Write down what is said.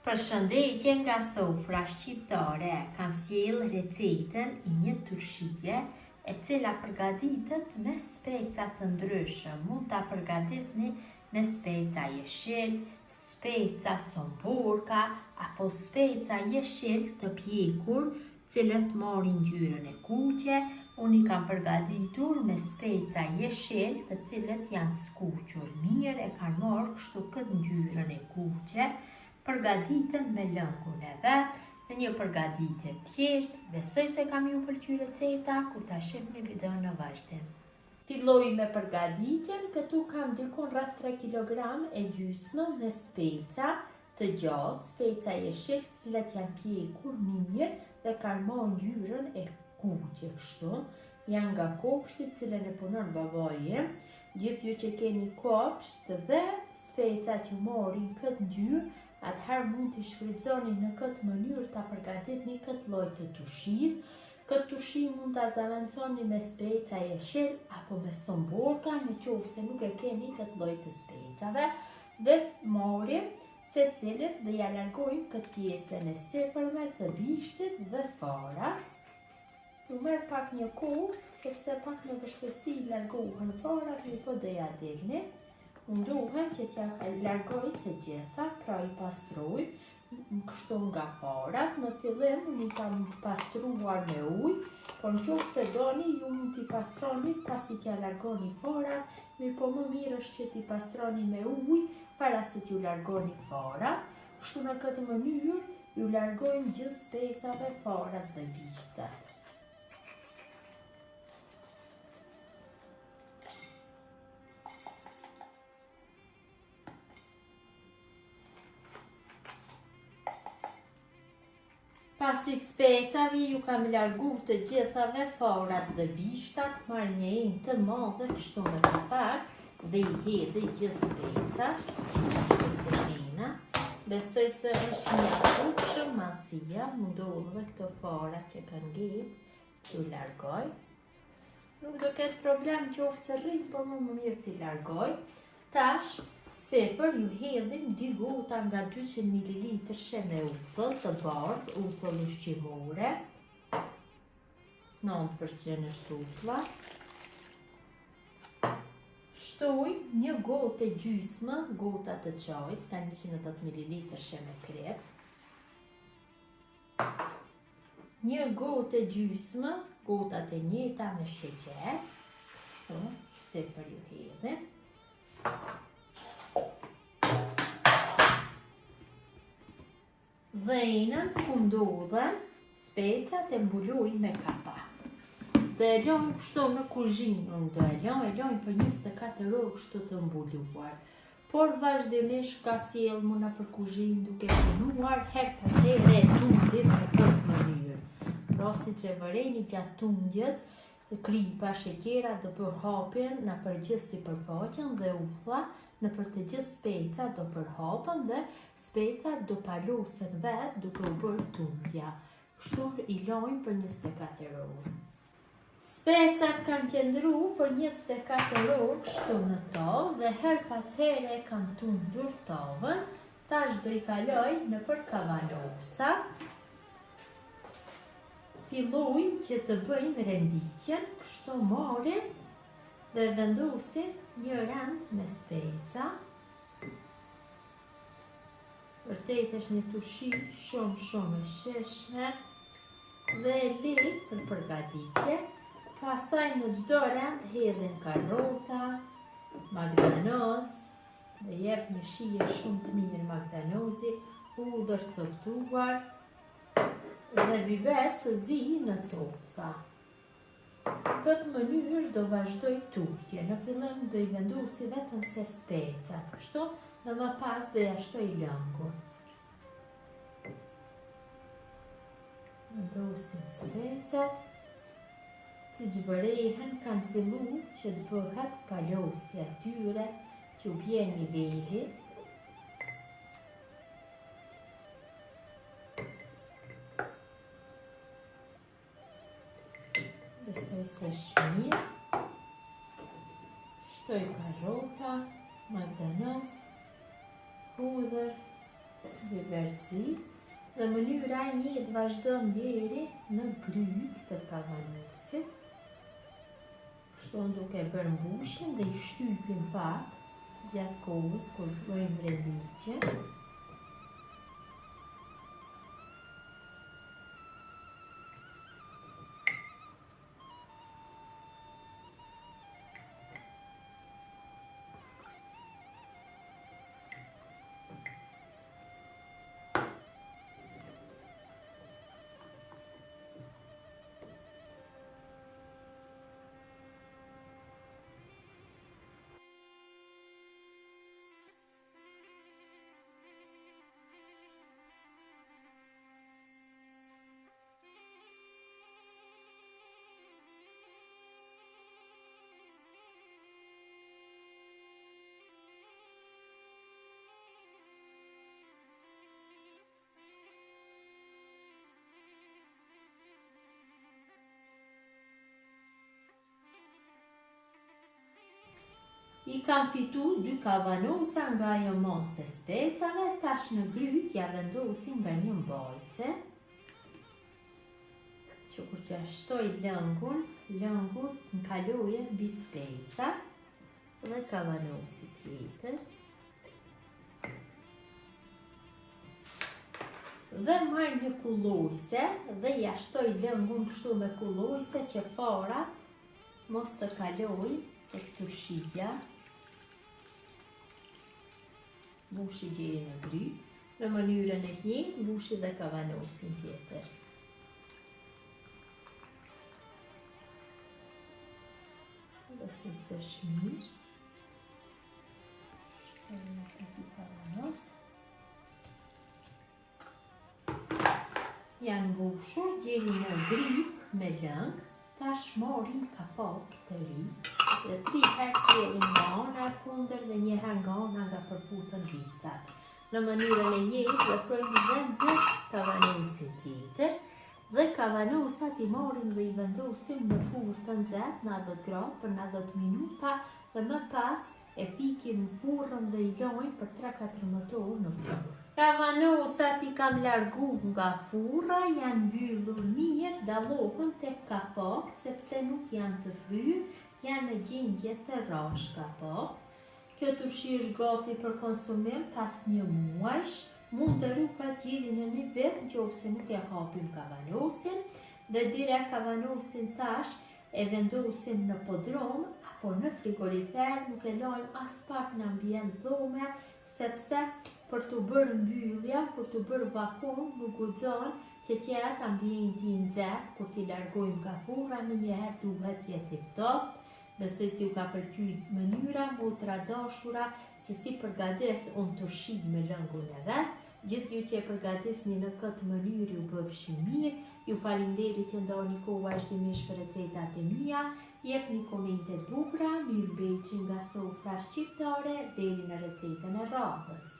Përshëndetje nga sofra shqiptare, kam sjell recetën e një turshie e cila përgatitet me speca të ndryshme. Mund ta përgatisni me speca jeshil, speca somporka apo speca jeshil të pjekur, cilët morin ngjyrën e kuqe. Unë i kam përgatitur me speca jeshil, të cilët janë skuqur mirë, e kanë marrë kështu këtë ngjyrën e kuqe. Përgatiten me lëngun e vet, në një përgatitje thjeshtë. Besoj se kam ju pëlqyer receta, kur ta shihni videon në vazhdim. Filloj me përgatitjen. Këtu kam dikon rreth 3 kg e gjysmë me speca të gjatë, speca jeshil, të cilat janë pjekur mirë dhe kanë marrë ngjyrën e kuqe kështu. Janë nga kopshti, cilën e punon babai im. Gjithë ju që keni kopsht dhe specat ju morin këtë ngjyrë, atëherë mund t'i shfrytëzoni në këtë mënyrë ta përgatitni këtë lloj të turshisë. Këtë turshi mund ta zavanconi me speca jeshil apo me somborka, nëse nuk e keni këtë lloj të specave. Dhe morim secilit dhe ja largojmë këtë pjesën e sipërme të bishtit dhe farat. Ju merr pak një kohë, sepse pak në vështirësi largohen farat, po do ja dilni. Unë duhem që t'ja largoj të gjitha, pra i pastroj kështu nga farat. Në fillim unë i kam pastruar me ujë, por nëse doni ju mund t'i pastroni pasi t'ja largoni farat, po më mirë është që t'i pastroni me ujë para se t'ju largoni farat. Kështu në këtë mënyrë ju largojmë gjithë specave, farat dhe bishtat. Pasi specave ju kam largu të gjithave farat dhe bishtat, marr një enë të madhe kështu me kapak dhe i hedhi gjithë specat. Besoj se është një shumë masia, mundohem dhe këto farat që kanë ngel t'ju largoj. Nuk do ketë problem nëse rrin, por më mirë t'i largoj. Tash sipër ju hedhim 2 gota nga 200 ml sheme uthull të bardhë, uthull ushqimore, 9% është uthulla. Shtoj 1 gotë e gjysmë gota të çajit, ka 180 ml sheme krep. 1 gotë e gjysmë gotat e njëjta me sheqer. Sipër ju hedhim. Dhenën ku ndodhen specat e mbuloj me kapak. Dhe e lojmë kështu në kuzhinë, unë do e lojmë për 24 orë kështu të mbuluar. Por vazhdimisht ka sjell muna për kuzhinë duke punuar her pas here tundim në këtë mënyrë. Pra si që vëreni gjatë tundjes, kripa, sheqera do përhapjen në përgjithë sipërfaqen dhe uthlla në për të gjithë specat do përhapen dhe specat do palosen vetë duke u bërë tundja. Kështu i lojmë për 24 orë. Specat kanë qëndru për 24 orë kështu në tavë dhe her pas here kam tundur tavën. Tash do i kaloj në për kavanosa. Fillojmë që të bëjmë renditjen, kështu marrim dhe vendosim një rand me speca. Vërtet është një turshi shumë e shishme dhe e lehtë për përgatitje. Pastaj në çdo rand hedhim karrota, magdanoz, dhe jep një shije shumë të mirë magdanozi, hudhër coptuar dhe biber të zi në topca. Këtë mënyrë do vazhdoj tutje. Në fillim do i vendosi vetëm se specat, kështu dhe më pas do ja shtoj lëngun. Vendosim specat, siç vërehen kanë fillu që të bëhet palosja e tyre, që u bie nivelit. Besoj se shmirë. Shtoj karrota, magdanoz, hudhër Biberzi. Dhe mënyra e njëjtë vazhdon deri në gryk të kavanusit. Kështu duke bërë mbushin dhe i shtypim pak gjatë kohës kur bëjmë renditje. I kam fitu 2 kavanusa nga ajo mos e specave, tash në gryk ja vendosim nga një mbajtse. Që kur që shtoj lëngun në kaloje mbi specat dhe kavanusi tjetër. Dhe marr një kullojse dhe ja shtoj lëngun kështu me kullojse që farat mos të kaloj tek turshia. Mbushi deri në gryk, në mënyrën e njëjtë mbushi dhe kavanusin tjetër. Dhe si se shmirë, shtojnë në të dy kavanus. Janë mbushur deri në gryk me lëng, tash morim kapak të ri. Dhe 3 herë sjellin nga ana kundër dhe 1 herë nga ana nga përputhën visat. Në mënyrën e njëjtë veprojmë dhe në kavanusin tjetër dhe kavanusat i marrim dhe i vendosim në furrë të nxehtë 90 gradë për 90 minuta dhe më pas e pikim në furrën dhe i lojmë për 3-4 minuta në furrë. Kavanusat i kam largu nga furra, janë mbyllur mirë, dallohen tek kapakt sepse nuk janë të fryrë, janë në gjendje të rrash kapak. Kjo turshi është gati për konsumim pas 1 muajsh, mund të ruhet deri në një vit nëse nuk e hapim kavanusin dhe direkt kavanusin tash e vendosim në podrum apo në frigorifer, nuk e lajmë as pak në ambient dhome sepse për të bërë mbyllja, për të bërë vakum, nuk guxon që t'jetë ambienti i nxehtë kur t'i largojmë nga furra, menjëherë duhet t'jetë i ftohtë. Besoj si u ka pëlqyer mënyra, motra dashura, se si përgatis unë turshi me lëngun e vet. Gjithë ju që e përgatisni në këtë mënyrë ju bëfshi mirë. Ju faleminderit që ndoni kohë vazhdimisht për recetat e mia. Jepni komente të bukura, mirëmbëjtje nga sofra shqiptare deri në recetën e radhës.